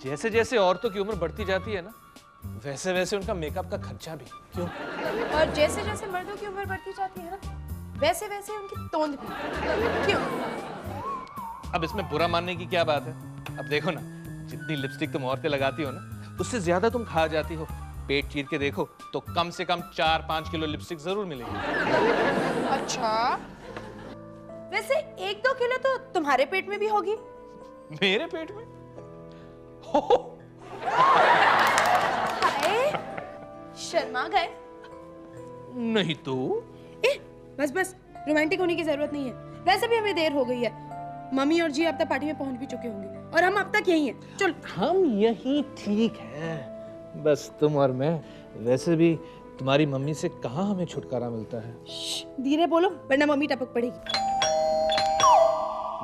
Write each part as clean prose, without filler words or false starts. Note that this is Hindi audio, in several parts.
जैसे जैसे औरतों की उम्र बढ़ती जाती है ना, वैसे वैसे उनका मेकअप का खर्चा भी। क्यों? और जैसे जैसे मर्दों की उम्र बढ़ती जाती है ना, वैसे वैसे उनकी तोंद भी। क्यों? अब इसमें बुरा मानने की क्या बात है? अब देखो ना, जितनी लिपस्टिक तुम औरतें लगाती हो ना, उससे ज्यादा तुम खा जाती हो। पेट चीर के देखो तो कम से कम 4-5 किलो लिपस्टिक जरूर मिलेगी। अच्छा, वैसे 1-2 किलो तो तुम्हारे पेट में भी होगी। मेरे पेट में? हाय, शर्मा गए? नहीं तो। बस बस, रोमांटिक होने की जरूरत नहीं है। वैसे भी हमें देर हो गई है। मम्मी और जी अब तक पार्टी में पहुंच भी चुके होंगे और हम अब तक यही हैं। चल, हम यही ठीक है, बस तुम और मैं। वैसे भी तुम्हारी मम्मी से कहाँ हमें छुटकारा मिलता है। धीरे बोलो वरना मम्मी टपक पड़ेगी।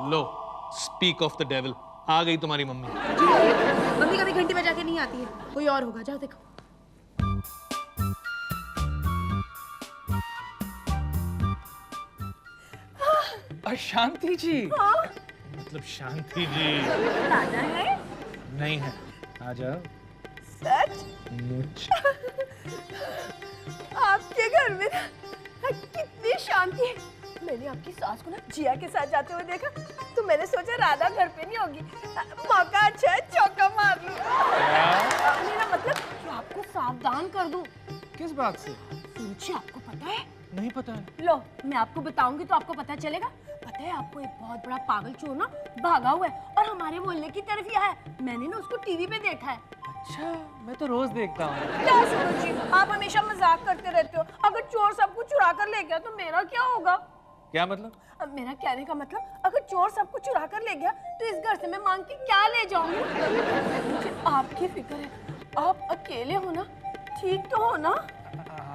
लो, स्पीक ऑफ द डेविल, आ गई तुम्हारी मम्मी। मम्मी कभी घंटी बजा के नहीं आती है, कोई और होगा। जाओ देखो। शांति जी। हाँ? मतलब शांति जी। राजा है? नहीं है। आ जाओ। सच? मुझ आपके घर में ना कितनी शांति है। मैंने आपकी सास को ना जिया के साथ जाते हुए देखा, तो मैंने सोचा राधा घर पे नहीं होगी। मौका अच्छा है, चौका मार लूं। मेरा मतलब कि आपको सावधान कर दूं। किस बात से? मुझे आपको पता है? नहीं पता है। लो, मैं आपको बताऊंगी तो आपको पता चलेगा। पता है आपको, एक बहुत बड़ा पागल चोर ना भागा हुआ है और हमारे मोहल्ले की तरफ ही आया है। मैंने ना उसको टीवी पे देखा है। अच्छा, मैं तो रोज देखता हूँ। क्या सूरज जी, आप हमेशा मजाक करते रहते हो। अगर चोर सब कुछ चुरा कर ले गया तो मेरा क्या होगा? क्या मतलब? अब मेरा कहने का मतलब, अगर चोर सब कुछ चुरा कर ले गया तो इस घर से मैं मांग के क्या ले जाऊंगी? मुझे आपकी फिक्र है। आप अकेले हो ना? ठीक तो हो ना?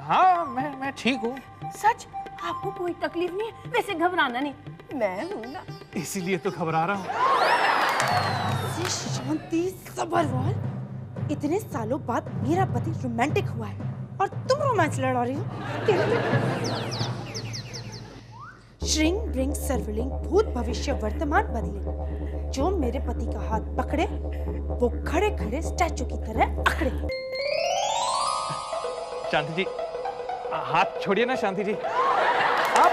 हाँ, मैं ठीक हूँ। सच? आपको कोई तकलीफ नहीं है? वैसे घबराना नहीं, मैं हूँ ना। इसीलिए तो घबरा रहा हूँ। शांति सब्रवाल, इतने सालों बाद मेरा पति रोमांटिक हुआ है और तुम रोमांस लड़ा रही हो। श्रिंग ब्रिंग सर्वलिंग, भूत भविष्य वर्तमान बदले। जो मेरे पति का हाथ पकड़े वो खड़े खड़े स्टैचू की तरह अकड़े। शांति जी, हाथ छोड़िए ना। शांति जी, आप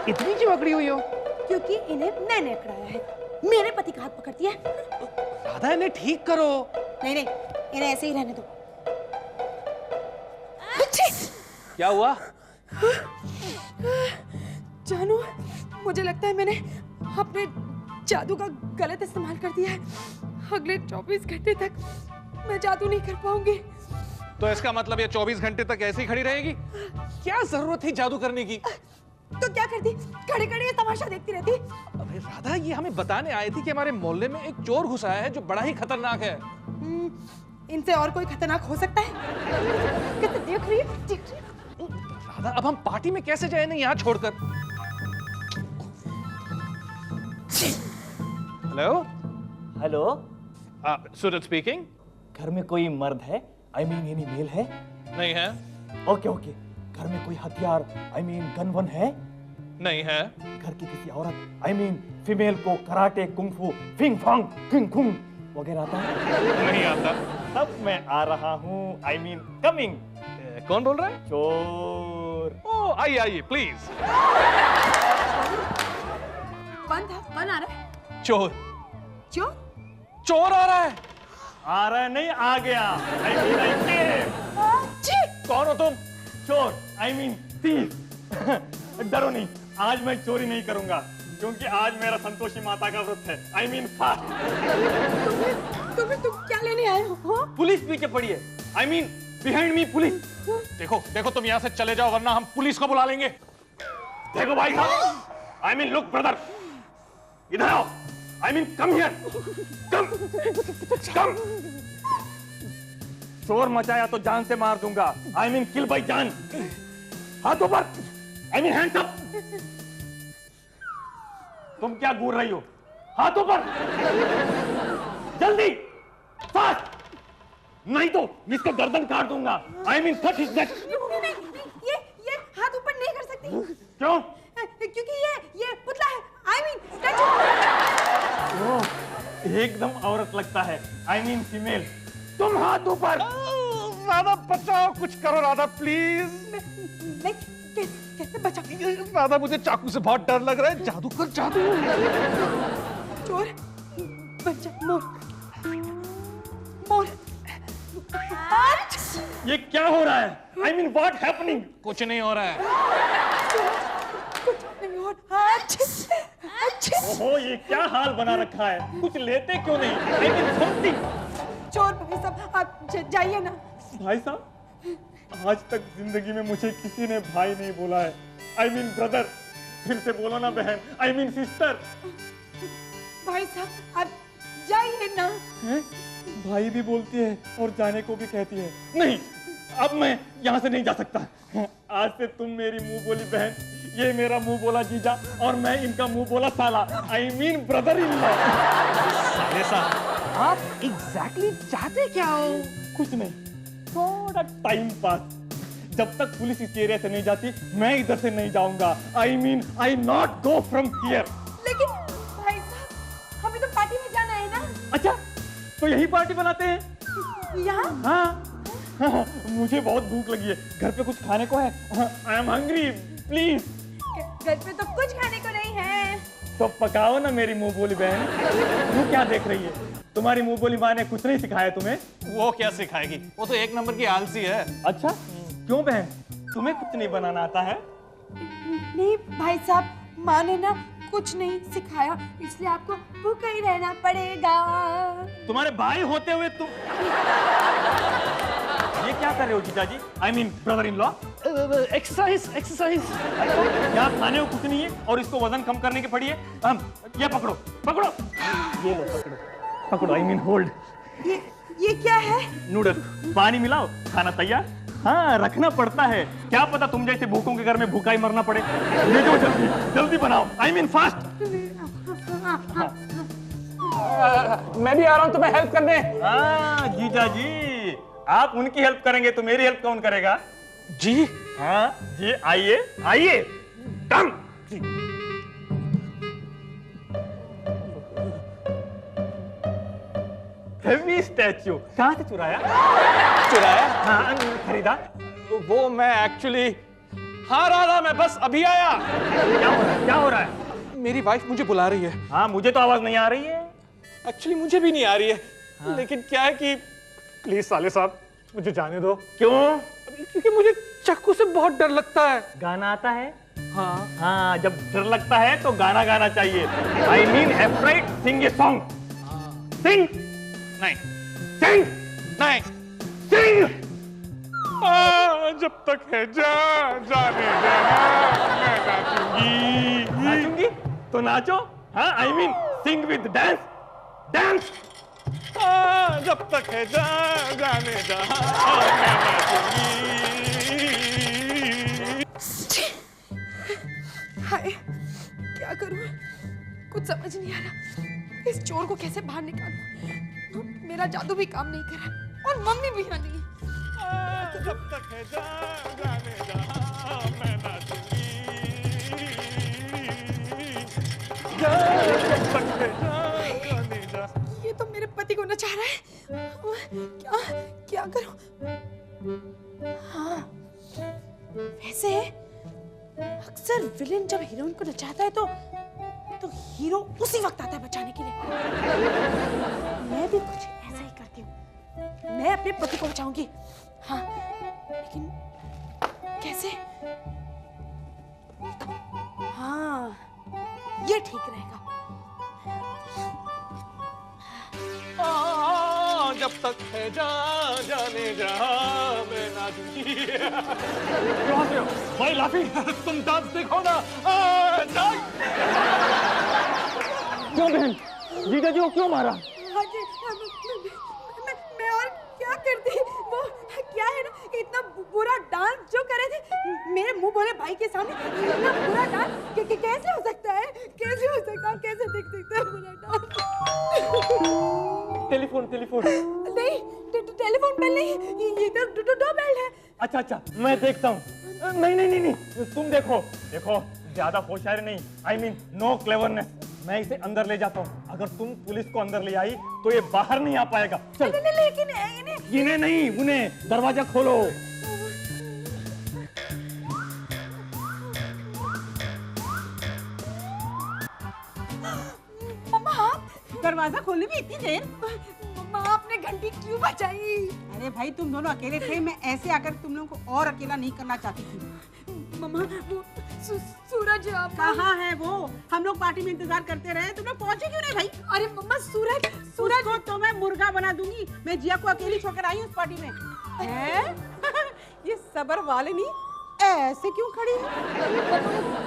इतनी क्यों अकड़ी हुई हो? क्योंकि इन्हें मैंने अकड़ाया है। मेरे पति का हाथ पकड़ दिया। राधा, इन्हें ठीक करो। नहीं नहीं, इन्हें ऐसे ही रहने दो। क्या हुआ? जानू, मुझे लगता है मैंने अपने जादू का गलत इस्तेमाल कर दिया है। अगले 24 घंटे तक मैं जादू नहीं कर पाऊंगी। तो इसका मतलब ये 24 घंटे तक ऐसे ही खड़ी रहेगी? क्या जरूरत थी जादू करने की? तो क्या करती? खड़े खड़े तमाशा देखती रहती। अरे राधा, ये हमें बताने आई थी कि हमारे मोहल्ले में एक चोर घुसा है जो बड़ा ही खतरनाक है। इनसे और कोई खतरनाक हो सकता है? कैसे देख रही है? देख रही है? राधा, अब हम पार्टी में कैसे जाए नहीं यहाँ छोड़कर? हेलो हेलो, सूरज स्पीकिंग। घर में कोई मर्द है? आई मीन एनी मेल है? नहीं है। Okay okay. घर में कोई हथियार, आई मीन गन वन है? नहीं है। घर की किसी औरत, आई मीन फीमेल को कराटे, कुंफू, फिंग फॉन्ग, किंग कुंग वगैरह आता है? नहीं आता। तब मैं आ रहा हूँ, आई मीन कमिंग। कौन बोल रहा है? चोर। ओ, आइए आइए प्लीज। कौन था? कौन आ रहा है? चोर। चोर? चोर आ रहा है। आ रहा नहीं, आ गया। आई मीन आई केम। कौन हो तुम? चोर, आई मीन थीफ। डरो नहीं, आज मैं चोरी नहीं करूंगा क्योंकि आज मेरा संतोषी माता का व्रत है। I mean fast. तुम क्या लेने आए हो? पुलिस पीछे पड़ी है। I mean behind me police. देखो देखो, तुम यहाँ से चले जाओ वरना हम पुलिस को बुला लेंगे। देखो भाई साहब, आई मीन लुक ब्रदर, इधर आओ। आई मीन कम हियर, कम कम। शोर मचाया तो जान से मार दूंगा। आई मीन किल बाय जान। हाथ ऊपर, आई मीन हैंड्स अप। तुम क्या घूर रही हो? हाथ ऊपर, जल्दी, फास्ट, नहीं तो इसका गर्दन काट दूंगा। I mean cut his neck. ये हाथ ऊपर नहीं कर सकती। क्यों? क्योंकि एकदम औरत लगता है, आई मीन फीमेल। तुम हाथ ऊपर। राधा बचाओ, कुछ करो राधा प्लीज। मैं कैसे बचाऊं? राधा मुझे चाकू से बहुत डर लग रहा है, जादू कर जादू। चोर बच्चा मोर मोर। ये क्या हो रहा है? I mean what happening? कुछ नहीं हो रहा है। कुछ नहीं हो रहा। ओहो, ये क्या हाल बना रखा है? कुछ लेते क्यों नहीं? I mean something. चोर भाई साहब आप जाइए ना। भाई साहब, आज तक जिंदगी में मुझे किसी ने भाई नहीं बोला है। आई मीन ब्रदर। फिर से बोलो ना बहन, आई मीन सिस्टर। भाई साहब आप जाइए ना। भाई भी बोलती है और जाने को भी कहती है। नहीं, अब मैं यहाँ से नहीं जा सकता। आज से तुम मेरी मुंह बोली बहन, ये मेरा मुंह बोला जीजा, और मैं इनका मुंह बोला साला। आई मीन ब्रदर इन लॉ। साले साहब, आप एग्जैक्टली चाहते क्या हो? कुछ नहीं, थोड़ा टाइम पास। जब तक पुलिस इस एरिया से नहीं जाती, मैं इधर से नहीं जाऊंगा। I mean I not go from here. लेकिन भाई साहब हमें तो पार्टी में जाना है ना। अच्छा, तो यही पार्टी बनाते हैं? यहाँ? हाँ। मुझे बहुत भूख लगी है, घर पे कुछ खाने को है? I am hungry, please. घर पे तो कुछ खाने को नहीं है। तो पकाओ ना मेरी मुंह बोली बहन। तू क्या देख रही है? तुम्हारी मुंह बोली माँ ने कुछ नहीं सिखाया तुम्हें? वो क्या सिखाएगी, वो तो एक नंबर की आलसी है। अच्छा, क्यों बहन, तुम्हें कुछ नहीं बनाना आता है? नहीं भाई साहब, माँ ने ना कुछ नहीं सिखाया, इसलिए आपको भूखा ही रहना पड़ेगा। तुम्हारे भाई होते हुए तुम ये क्या कर रहे हो जीजा जी? I mean brother in law. Exercise exercise. यहाँ खाने को कुछ नहीं है और इसको वजन कम करने की पड़ी है। ये पकड़ो पकड़ो, ये लो पकड़ो पकड़ो, आई मीन होल्ड। ये क्या है? नूडल, पानी मिलाओ, खाना तैयार। हाँ, रखना पड़ता है, क्या पता तुम जैसे भूखों के घर में भूखा ही मरना पड़े। ले जाओ जल्दी जल्दी बनाओ, आई मीन फास्ट। मैं भी आ रहा हूँ तुम्हें हेल्प करने। हाँ जीजा जी, आप उनकी हेल्प करेंगे तो मेरी हेल्प कौन करेगा? जी हाँ जी, आइए आइए। कम। हेवी स्टैच्यू कहाँ से चुराया? चुराया? हाँ, खरीदा। वो मैं एक्चुअली, हाँ राधा मैं बस अभी आया। क्या हो रहा है? क्या हो रहा है? मेरी वाइफ मुझे बुला रही है। हाँ, मुझे तो आवाज नहीं आ रही है। एक्चुअली मुझे भी नहीं आ रही है। हाँ। लेकिन क्या है कि प्लीज साले साहब मुझे जाने दो। क्यों? क्योंकि मुझे चाकू से बहुत डर लगता है। गाना आता है? हाँ हाँ, जब डर लगता है तो गाना गाना चाहिए। I mean Alfred, sing a song. Sing. नहीं सिंग नहीं सिंग। जब तक है जाने मैं नाचूंगी। नाचूंगी तो नाचो। हाँ, I mean sing with dance dance. जब तक है जाने मैं नाचूंगी। हाय, क्या करूं? कुछ समझ नहीं आ रहा। इस चोर को कैसे बाहर निकालूं? मेरा जादू भी काम नहीं कर रहा और मम्मी भी यहाँ नहीं। जब तक है जाने मैं नाचूंगी। जब तक है जाने ये तो मेरे पति को नचा रहा है। क्या क्या करूं? हाँ, वैसे अक्सर विलेन जब हीरोइन को नचाता है तो हीरो उसी वक्त आता है बचाने के लिए। मैं भी कुछ ऐसा ही करती हूँ। मैं अपने पति को बचाऊंगी। हाँ, लेकिन कैसे? हाँ, ये ठीक रहेगा। जब तक है जाने मैं नाचूंगी। क्यों हंस रहे हो? भाई लाफिंग। तुम डांस देखो ना। क्यों बहन, जीजा जी को क्यों मारा? हाँ जी, मैं और क्या करती? वो क्या है ना, इतना बुरा डांस जो करे थे मेरे मुंह बोले भाई के सामने, इतना बुरा डांस कैसे हो सकता है? कैसे हो सकता है? कैसे देख सकते हैं बुरा डांस? Telephone telephone. नहीं, टेलीफोन बेल नहीं, ये तो डोर बेल है। अच्छा अच्छा, मैं देखता हूँ। नहीं नहीं नहीं नहीं, तुम देखो देखो, ज्यादा होशियारी नहीं, आई मीन नो क्लेवरनेस। मैं इसे अंदर ले जाता हूँ। अगर तुम पुलिस को अंदर ले आई तो ये बाहर नहीं आ पाएगा। चल। लेकिन इन्हें नहीं, उन्हें। दरवाजा खोलो। मम्मा, दरवाजा खोलने में इतनी देर? मम्मा आपने घंटी क्यों बजाई? अरे भाई तुम दोनों अकेले थे, मैं ऐसे आकर तुम लोगों को और अकेला नहीं करना चाहती थी। मम्मा वो सूरज कहाँ है वो? हम लोग पार्टी में इंतजार करते रहे, तुम लोग पहुंचे क्यों नहीं भाई? अरे मम्मा सूरज को तो मैं मुर्गा बना दूंगी। मैं जिया को अकेली छोड़कर आई हूँ उस पार्टी में। हैं? ये सबर वाले नहीं ऐसे क्यों खड़ी है?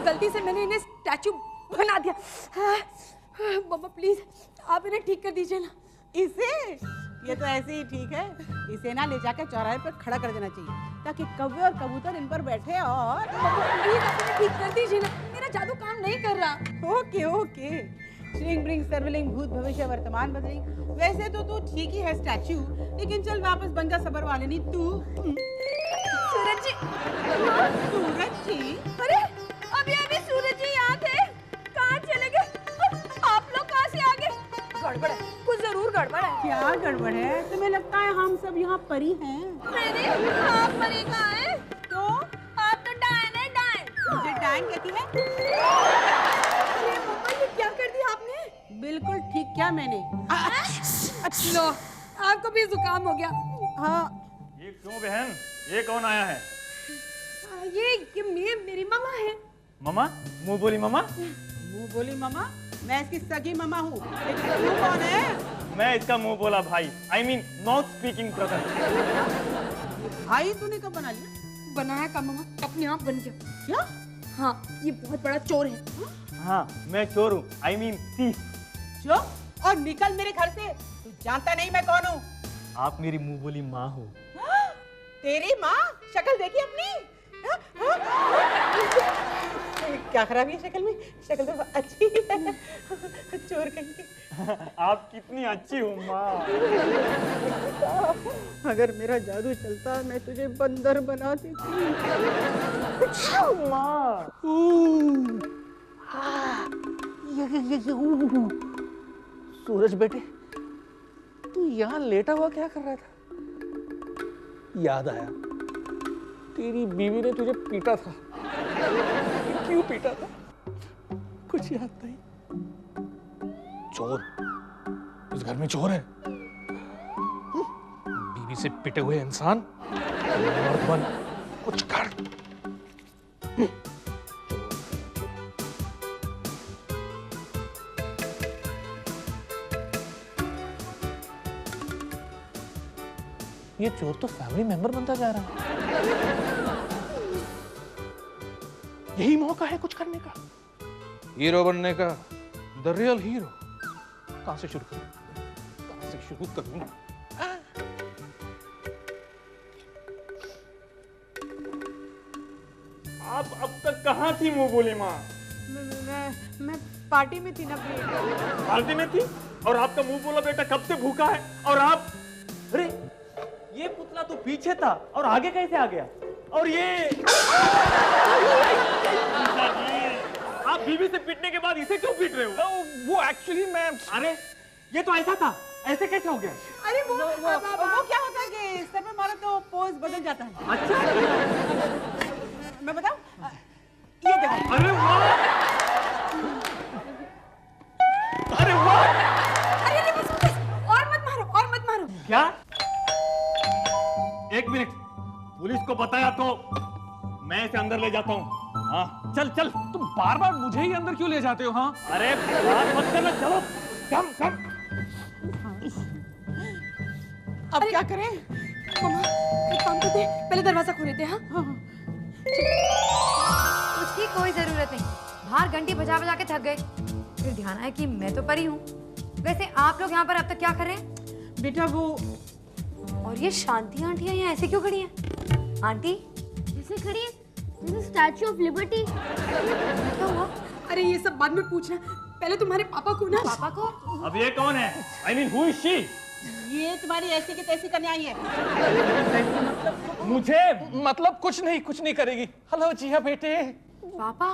गलती से मैंने इन्हें स्टैचू बना दिया। मम्मा प्लीज आप इन्हें ठीक कर दीजिए ना। इसे? ये तो ऐसे ही ठीक है। इसे ना ले जाकर चौराहे पर खड़ा कर देना चाहिए ताकि कौवे और कबूतर इन पर बैठे और प्लीज आप इन्हें ठीक कर दीजिए ना, मेरा जादू काम नहीं कर रहा। Okay okay. श्रिंग ब्रिंग सर्वलिंग भूत भविष्य वर्तमान बदलिंग। वैसे तो तू ठीक ही है स्टैचू, लेकिन चल वापस बन जा सबर वाले नहीं तू। सूरज जी। सूरज जी? अरे अभी सूरज जी यहाँ थे, कहाँ चले गए? आप लोग कहाँ से आ गए? गड़बड़ है, कुछ जरूर गड़बड़ है। क्या गड़बड़ है? तुम्हें लगता है हम सब यहाँ परी हैं? नहीं आप परी कहाँ हैं? तो आप तो डायन है, डायन। मुझे डायन कहती है? अरे मम्मा ये क्या कर दिया आपने? बिल्कुल ठीक क्या मैंने? लो आपको भी जुकाम हो गया। हाँ। ये क्यों बहन? ये कौन आया है? ये मेरी मम्मा है। ममा? मुंह बोली ममा? मुंह बोली मामा? मैं इसकी सगी मामा हूँ, लेकिन तू कौन है? मैं इसका मुंह बोला भाई। I mean not speaking brother। भाई तूने कब बना लिया? बनाया का मम्मा, अपने आप बन गया। क्या? हाँ ये बहुत बड़ा चोर है। हाँ मैं चोर हूँ। I mean thief। चुप और निकल मेरे घर से। तू जानता नहीं मैं कौन हूँ? आप मेरी मुंह बोली माँ हो। तेरी माँ? शक्ल देखी अपनी? क्या खराबी है शक्ल में? शक्ल तो अच्छी है। चोर कहीं की। आप कितनी अच्छी हो माँ। अगर मेरा जादू चलता मैं तुझे बंदर बना देती। माँ। सूरज बेटे, तू यहाँ लेटा हुआ क्या कर रहा था? याद आया, तेरी बीवी ने तुझे पीटा था। क्यों पीटा था? कुछ याद नहीं। चोर, इस घर में चोर है। बीवी से पिटे हुए इंसान, मर्द बन, कुछ कर। ये चोर तो फैमिली मेंबर बनता जा रहा है। यही मौका है कुछ करने का, हीरो बनने का। The real hero. कहां से शुरू करूं? कहां से शुरू करूं? आप अब तक कहाँ थी मुंह बोली माँ? मैं पार्टी में थी ना। पार्टी में थी? और आपका मुंह बोला बेटा कब से भूखा है? और आप? अरे ये पुतला तो पीछे था और आगे कैसे आ गया? और ये आप बीवी से पीटने के बाद इसे क्यों पीट रहे हो? वो एक्चुअली मैं, अरे ये तो ऐसा था, ऐसे कैसे हो गया? अरे वो क्या होता है कि सर पे मारो तो पोज बदल जाता है। अच्छा। मैं बताऊं? ये देखो। अरे वाह! अरे वाह! अरे बस और मत मारो। क्या? एक मिनट, पुलिस को बताया तो मैं इसे अंदर ले जाता हूँ। हाँ चल चल। तुम बार बार मुझे ही अंदर क्यों ले जाते हो? हाँ अरे बात मत करना, चलो कम कम। अब क्या करें? मम्मा एक काम करते हैं, पहले दरवाजा खोल देते हैं। हाँ उसकी कोई जरूरत नहीं, बाहर घंटी बजा बजा के थक गए। फिर ध्यान आया कि मैं तो परी हूँ। वैसे आप लोग यहाँ पर अब तक क्या कर रहे हैं? बेटा वो, और ये शांति आंटियाँ यहाँ ऐसे क्यों खड़ी हैं? आंटी जैसे खड़ी है जैसे स्टैचू ऑफ लिबर्टी। क्या हुआ? अरे ये सब बाद में पूछना, पहले तुम्हारे पापा को ना। पापा को? अब ये कौन है? I mean who is she? ये तुम्हारी ऐसी की तैसी कन्या ही है। मुझे मतलब कुछ नहीं करेगी। हेलो जिया बेटे। पापा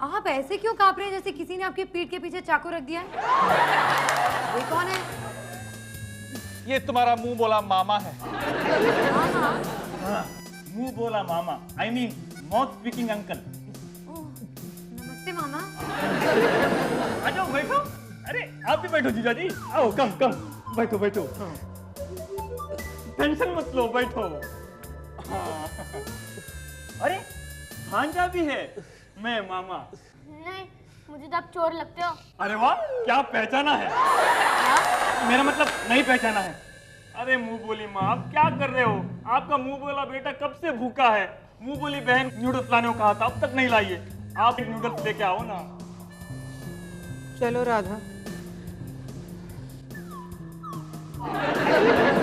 आप ऐसे क्यों कांप रहे हैं जैसे किसी ने आपकी पीठ के पीछे चाकू रख दिया है? ये कौन है? ये तुम्हारा मुंह बोला मामा है। मामा? हाँ, मुंह बोला मामा, I mean mouth speaking uncle. Oh, नमस्ते मामा। आ जाओ बैठो। अरे आप भी बैठो जीजा जी, आओ कम कम बैठो बैठो। टेंशन मत लो, बैठो। हाँ। अरे भांजा भी है, मैं मामा। नहीं, मुझे तो आप चोर लगते हो। अरे वाह, क्या पहचाना है? मेरा मतलब नहीं पहचाना है। अरे मुंह बोली माँ, आप क्या कर रहे हो? आपका मुंह बोला बेटा कब से भूखा है। मुंह बोली बहन नूडल्स लाने को कहा था, अब तक नहीं लाइए। आप एक नूडल्स लेके आओ ना। चलो राधा।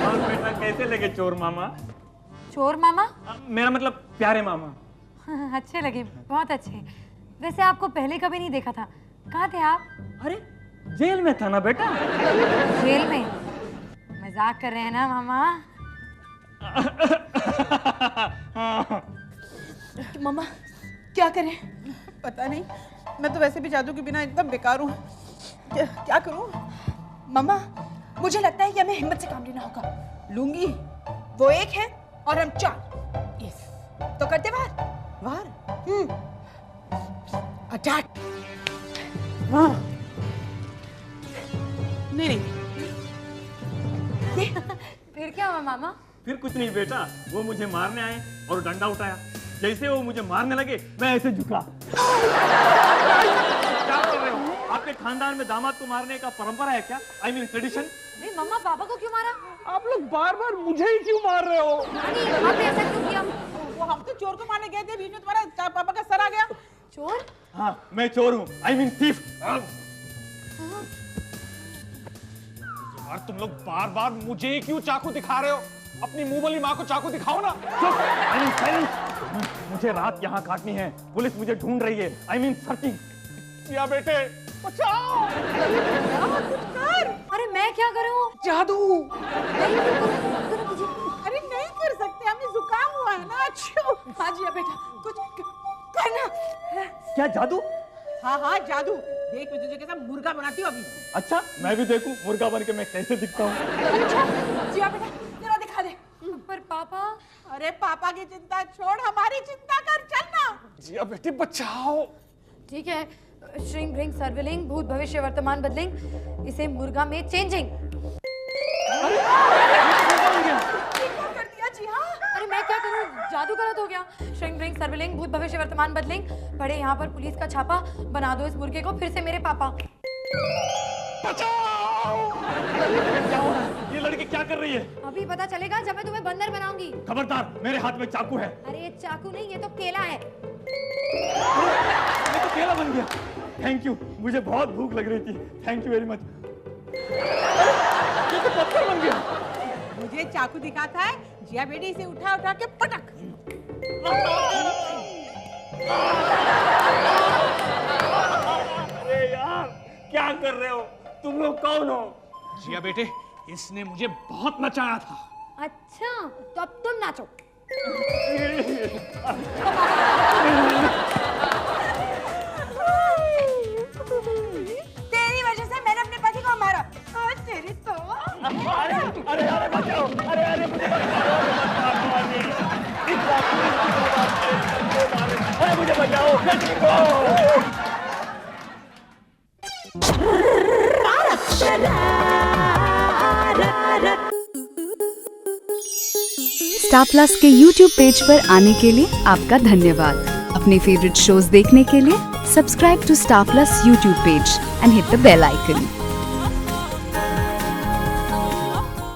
और बेटा कैसे लगे चोर मामा? चोर मामा? मेरा मतलब प्यारे मामा। अच्छे लगे, बहुत अच्छे। वैसे आपको पहले कभी नहीं देखा था, कहाँ थे आप? अरे जेल में था ना बेटा। जेल में? मजाक कर रहे हैं ना मामा? मम्मा क्या करें? पता नहीं, मैं तो वैसे भी जादू के बिना एकदम बेकार हूँ। क्या करूं? मम्मा मुझे लगता है कि हमें हिम्मत से काम लेना होगा। लूंगी। वो एक है और हम 4। यस। तो करते वार। वार। अटैक। हाँ। नहीं। फिर क्या हुआ मामा? फिर कुछ नहीं बेटा, वो मुझे मारने आए और डंडा उठाया। जैसे वो मुझे मारने लगे मैं ऐसे झुका। क्या कर रहे हो? आपके खानदान में दामाद को मारने का परंपरा है क्या? I mean tradition? नहीं, मम्मा पापा को क्यों मारा? आप लोग बार बार मुझे ही क्यों मार रहे हो? नानी, आपने ऐसा क्यों किया? वो हम तो चोर को मारने गए थे, बीच में तुम्हारा पापा का सर आ गया। चोर? हाँ, मैं चोर हूँ, आई मीन थीफ। यार तुम लोग बार बार मुझे ही क्यों चाकू दिखा रहे हो? अपनी मुंह वाली माँ को चाकू दिखाओ ना। मुझे रात यहाँ काटनी है, पुलिस मुझे ढूंढ रही है, आई मीन सर्चिंग। या बेटे बचाओ। अरे मैं क्या करूं? जादू। अरे नहीं कर सकते, हमें जुकाम हुआ है ना। अच्छा। हाँ जी बेटा, कुछ करना। क्या जादू? हाँ जादू। देख मैं तुझे कैसा मुर्गा बनाती हूँ अभी। अच्छा मैं भी देखूं मुर्गा बन के मैं कैसे दिखता हूँ। अच्छा जिया बेटा जरा दिखा दे। पर पापा? अरे पापा की चिंता छोड़, हमारी चिंता कर, चलना। जिया बेटी बचाओ। ठीक है, श्रिंग ब्रिंग सर्विलिंग भूत भविष्य वर्तमान बदलिंग, इसे मुर्गा में चेंजिंग। कर दिया जी हाँ। अरे मैं क्या करूं, जादू गलत हो गया। श्रिंग ब्रिंग सर्विलिंग भूत भविष्य वर्तमान बदलिंग, पड़े यहाँ पर पुलिस का छापा, बना दो इस मुर्गे को फिर से मेरे पापा। बचाओ। क्या हो रहा है? ये लड़की क्या कर रही है? अभी पता चलेगा जब मैं तुम्हें बंदर बनाऊंगी। खबरदार, मेरे हाथ में चाकू है। अरे ये चाकू नहीं, ये तो केला है। मैं तो केला बन गया। थैंक यू, मुझे बहुत भूख लग रही थी। Thank you very much. ये तो पत्थर बन गया। मुझे चाकू दिखाता है, जिया बेटी इसे उठा उठा के पटक। अरे यार क्या कर रहे हो? तुम लोग कौन हो? जिया बेटे, इसने मुझे बहुत नचाया था। अच्छा, तो अब तुम नाचो। तेरी वजह से मैंने अपने पति को मारा। और तेरी तो अरे अरे बचाओ। अरे मुझे बचाओ। मुझे बचाओ। स्टार प्लस के YouTube पेज पर आने के लिए आपका धन्यवाद। अपने फेवरेट शोज देखने के लिए subscribe to Star Plus YouTube page and hit the bell icon.